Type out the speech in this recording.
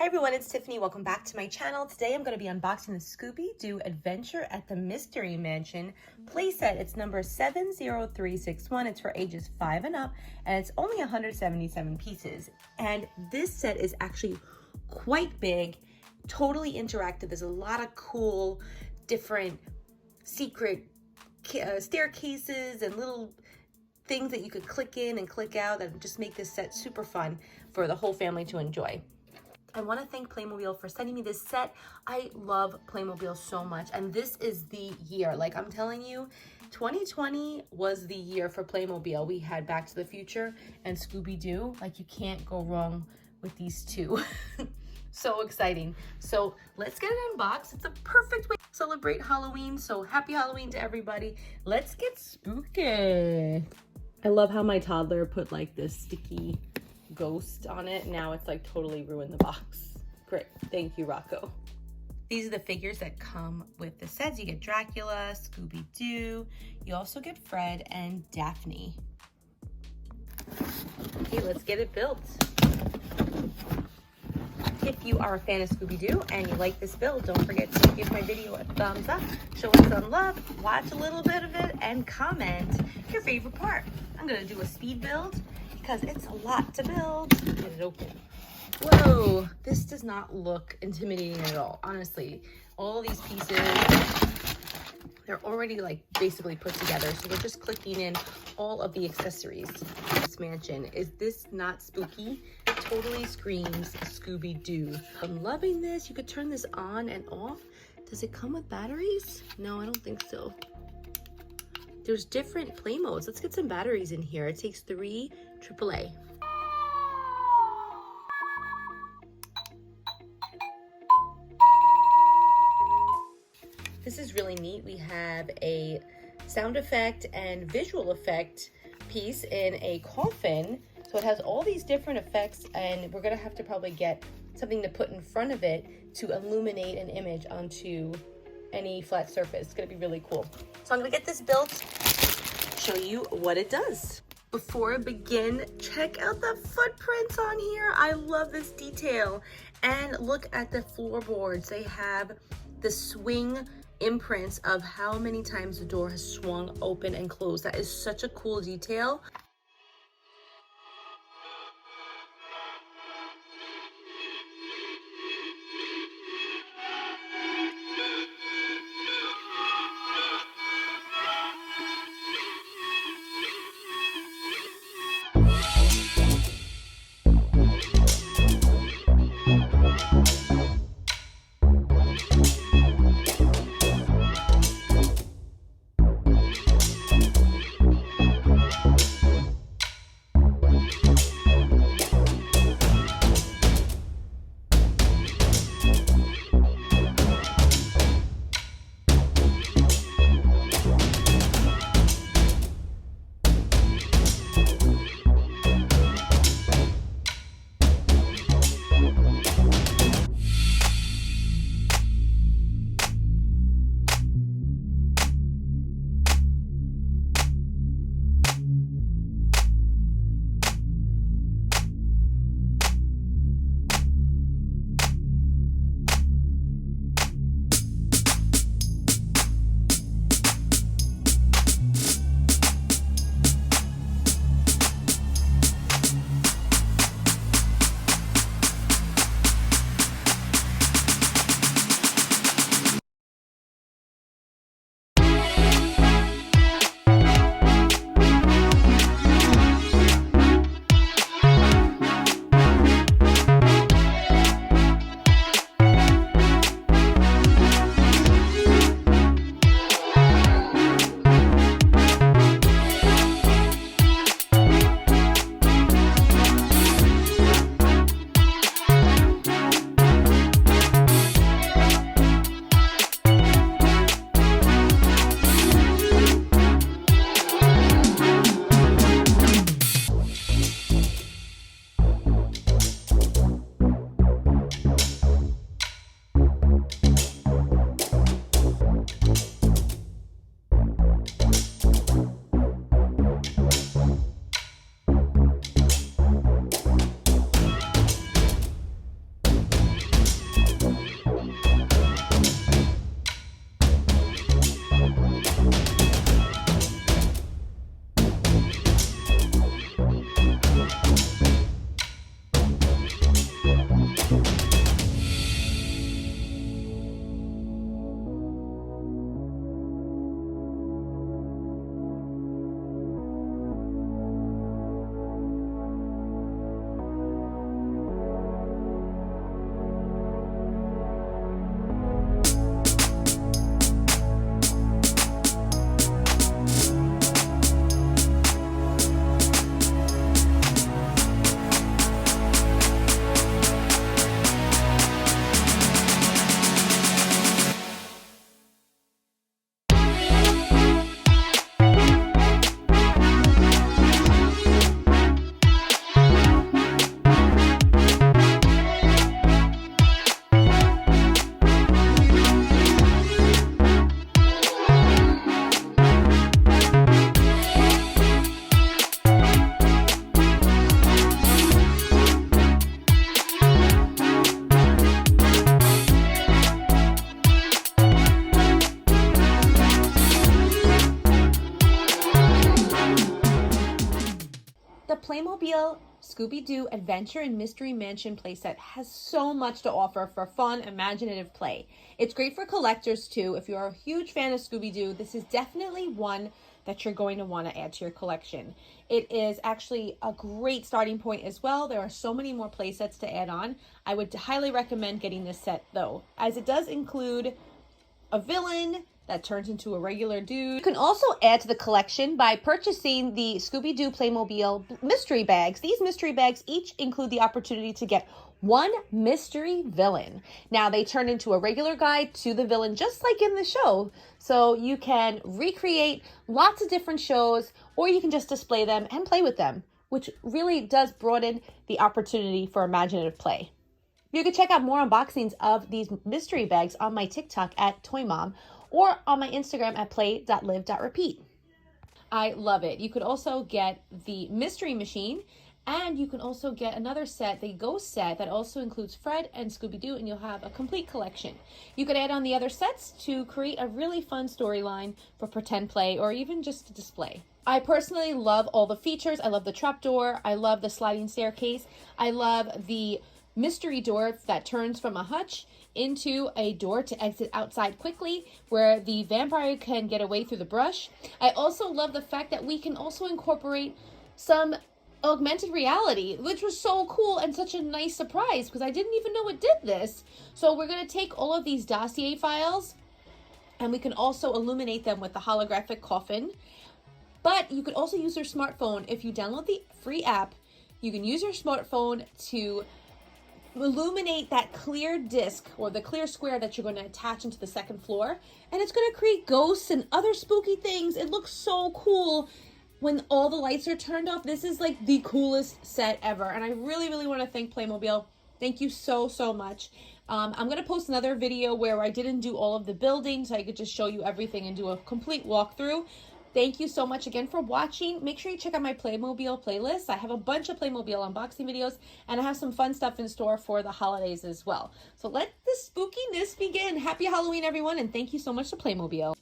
Hi everyone, it's Tiffany. Welcome back to my channel. Today I'm going to be unboxing the Scooby-Doo Adventure at the Mystery Mansion playset. It's number 70361. It's for ages 5 and up, and it's only 177 pieces. And this set is actually quite big, totally interactive. There's a lot of cool, different secret staircases and little things that you could click in and click out that just make this set super fun for the whole family to enjoy. I want to thank Playmobil for sending me this set. I love Playmobil so much, and this is the year. Like, I'm telling you, 2020 was the year for Playmobil. We had Back to the Future and Scooby-Doo. Like, you can't go wrong with these two. So exciting. So let's get it unboxed. It's a perfect way to celebrate Halloween. So happy Halloween to everybody. Let's get spooky. I love how my toddler put like this sticky ghost on it. Now it's like totally ruined the box. Great. Thank you, Rocco. These are the figures that come with the sets. You get Dracula, Scooby-Doo. You also get Fred and Daphne. Okay, let's get it built. If you are a fan of Scooby-Doo and you like this build, don't forget to give my video a thumbs up, show it some love, watch a little bit of it, and comment your favorite part. I'm gonna do a speed build because it's a lot to build. Get it open. Whoa, this does not look intimidating at all. Honestly, all these pieces, they're already like basically put together. So we're just clicking in all of the accessories. This mansion, is this not spooky? Totally screams Scooby-Doo. I'm loving this. You could turn this on and off. Does it come with batteries? No, I don't think so. There's different play modes. Let's get some batteries in here. It takes 3 AAA. This is really neat. We have a sound effect and visual effect piece in a coffin. So it has all these different effects, and we're gonna have to probably get something to put in front of it to illuminate an image onto any flat surface. It's gonna be really cool. So I'm gonna get this built, show you what it does. Before I begin, check out the footprints on here. I love this detail. And look at the floorboards. They have the swing imprints of how many times the door has swung open and closed. That is such a cool detail. Playmobil Scooby-Doo Adventure and Mystery Mansion playset has so much to offer for fun, imaginative play. It's great for collectors too. If you're a huge fan of Scooby-Doo, this is definitely one that you're going to want to add to your collection. It is actually a great starting point as well. There are so many more play sets to add on. I would highly recommend getting this set though, as it does include a villain that turns into a regular dude. You can also add to the collection by purchasing the Scooby-Doo Playmobil mystery bags. These mystery bags each include the opportunity to get one mystery villain. Now they turn into a regular guide to the villain, just like in the show. So you can recreate lots of different shows, or you can just display them and play with them, which really does broaden the opportunity for imaginative play. You can check out more unboxings of these mystery bags on my TikTok at ToyMom, or on my Instagram at play.live.repeat. I love it. You could also get the mystery machine, and you can also get another set, the Ghost set, that also includes Fred and Scooby-Doo, and you'll have a complete collection. You could add on the other sets to create a really fun storyline for pretend play, or even just to display. I personally love all the features. I love the trapdoor. I love the sliding staircase. I love the mystery door that turns from a hutch into a door to exit outside quickly, where the vampire can get away through the brush. I also love the fact that we can also incorporate some augmented reality, which was so cool and such a nice surprise because I didn't even know it did this. So we're going to take all of these dossier files and we can also illuminate them with the holographic coffin. But you could also use your smartphone. If you download the free app, you can use your smartphone to illuminate that clear disc or the clear square that you're going to attach into the second floor, and it's going to create ghosts and other spooky things. It looks so cool when all the lights are turned off. This is like the coolest set ever, and I really want to thank Playmobil. Thank you so much. I'm going to post another video where I didn't do all of the building, so I could just show you everything and do a complete walkthrough. Thank you so much again for watching. Make sure you check out my Playmobil playlist. I have a bunch of Playmobil unboxing videos, and I have some fun stuff in store for the holidays as well. So let the spookiness begin. Happy Halloween, everyone, and thank you so much to Playmobil.